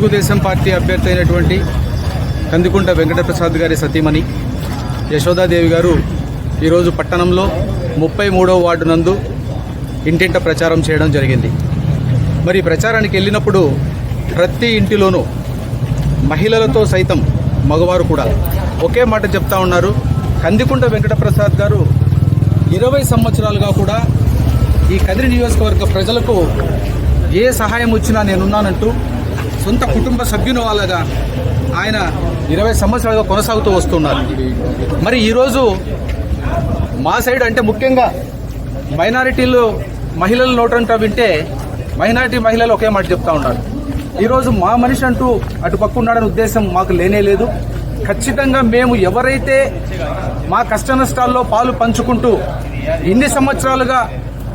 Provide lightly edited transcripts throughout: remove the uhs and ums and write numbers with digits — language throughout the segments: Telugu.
తెలుగుదేశం పార్టీ అభ్యర్థి అయినటువంటి కందికుంట వెంకటప్రసాద్ గారి సతీమణి యశోదాదేవి గారు ఈరోజు పట్టణంలో 33వ వార్డు నందు ఇంటింట ప్రచారం చేయడం జరిగింది. మరి ప్రచారానికి వెళ్ళినప్పుడు ప్రతి ఇంటిలోనూ మహిళలతో సైతం మగవారు కూడా ఒకే మాట చెప్తా ఉన్నారు. కందికుంట వెంకటప్రసాద్ గారు 20 సంవత్సరాలుగా కూడా ఈ కదిరి నియోజకవర్గ ప్రజలకు ఏ సహాయం వచ్చినా నేనున్నానంటూ సొంత కుటుంబ సభ్యుని వాళ్ళగా ఆయన 20 సంవత్సరాలుగా కొనసాగుతూ వస్తున్నారు. మరి ఈరోజు మా సైడ్ అంటే ముఖ్యంగా మైనారిటీలు మహిళల నోటంటా వింటే మైనారిటీ మహిళలు ఒకే మాట చెప్తా ఉన్నారు. ఈరోజు మా మనిషి అంటూ అటు పక్క ఉన్నాడనే ఉద్దేశం మాకు లేనే లేదు. ఖచ్చితంగా మేము ఎవరైతే మా కష్ట నష్టాల్లో పాలు పంచుకుంటూ ఇన్ని సంవత్సరాలుగా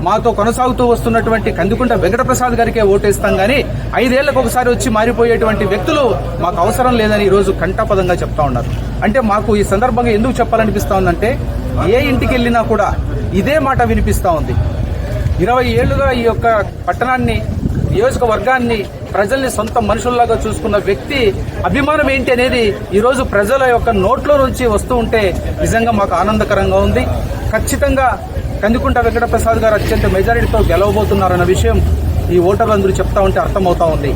మాతో కొనసాగుతూ వస్తున్నటువంటి కందికుంట వెంకటప్రసాద్ గారికే ఓటేస్తాం కానీ 5 ఏళ్లకు ఒకసారి వచ్చి మారిపోయేటువంటి వ్యక్తులు మాకు అవసరం లేదని ఈరోజు కంఠపదంగా చెప్తా ఉన్నారు. అంటే మాకు ఈ సందర్భంగా ఎందుకు చెప్పాలనిపిస్తా ఉందంటే ఏ ఇంటికి వెళ్ళినా కూడా ఇదే మాట వినిపిస్తా ఉంది. 20 ఏళ్లుగా ఈ యొక్క పట్టణాన్ని, నియోజకవర్గాన్ని, ప్రజల్ని సొంత మనుషుల్లాగా చూసుకున్న వ్యక్తి అభిమానం ఏంటి అనేది ఈరోజు ప్రజల యొక్క నోట్లో నుంచి వస్తూ ఉంటే నిజంగా మాకు ఆనందకరంగా ఉంది. ఖచ్చితంగా కందికుంట వెంకటప్రసాద్ గారు అత్యంత మెజారిటీతో గెలవబోతున్నారన్న విషయం ఈ ఓటర్లందరూ చెప్తా ఉంటే అర్థమవుతా ఉంది.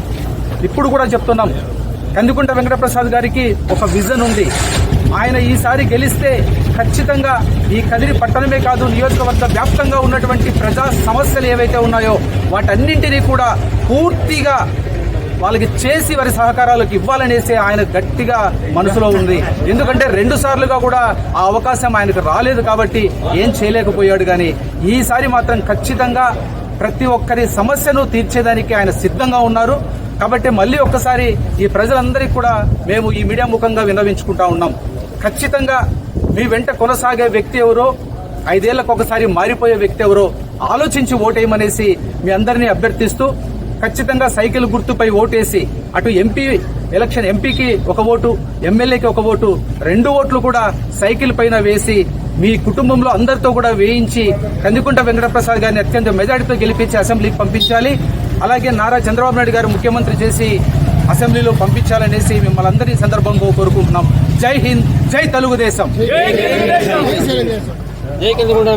ఇప్పుడు కూడా చెప్తున్నాం, కందికుంట వెంకటప్రసాద్ గారికి ఒక విజన్ ఉంది. ఆయన ఈసారి గెలిస్తే ఖచ్చితంగా ఈ కదిరి పట్టణమే కాదు, నియోజకవర్గ వ్యాప్తంగా ఉన్నటువంటి ప్రజా సమస్యలు ఏవైతే ఉన్నాయో వాటన్నింటినీ కూడా పూర్తిగా వాళ్ళకి చేసి వారి సహకారాలకు ఇవ్వాలనేసి ఆయన గట్టిగా మనసులో ఉంది. ఎందుకంటే 2 సార్లుగా కూడా ఆ అవకాశం ఆయనకు రాలేదు కాబట్టి ఏం చేయలేకపోయాడు. కానీ ఈసారి మాత్రం ఖచ్చితంగా ప్రతి ఒక్కరి సమస్యను తీర్చేదానికి ఆయన సిద్ధంగా ఉన్నారు. కాబట్టి మళ్ళీ ఒక్కసారి ఈ ప్రజలందరికీ కూడా మేము ఈ మీడియా ముఖంగా విన్నవించుకుంటా ఉన్నాం. ఖచ్చితంగా మీ వెంట కొనసాగే వ్యక్తి ఎవరో, 5 ఏళ్లకు ఒకసారి మారిపోయే వ్యక్తి ఎవరో ఆలోచించి ఓటేయమనేసి మీ అందరినీ అభ్యర్థిస్తూ ఖచ్చితంగా సైకిల్ గుర్తుపై ఓటేసి అటు ఎంపీకి ఒక ఓటు, ఎమ్మెల్యేకి ఒక ఓటు, 2 ఓట్లు కూడా సైకిల్ పైన వేసి మీ కుటుంబంలో అందరితో కూడా వేయించి కందికుంట వెంకటప్రసాద్ గారిని అత్యంత మెజారిటీతో గెలిపించి అసెంబ్లీకి పంపించాలి. అలాగే నారా చంద్రబాబు నాయుడు గారు ముఖ్యమంత్రి చేసి అసెంబ్లీలో పంపించాలనేసి మిమ్మల్ని అందరి సందర్భంగా కోరుకుంటున్నాం. జై హింద్, జై తెలుగుదేశం. జై కందికుంట.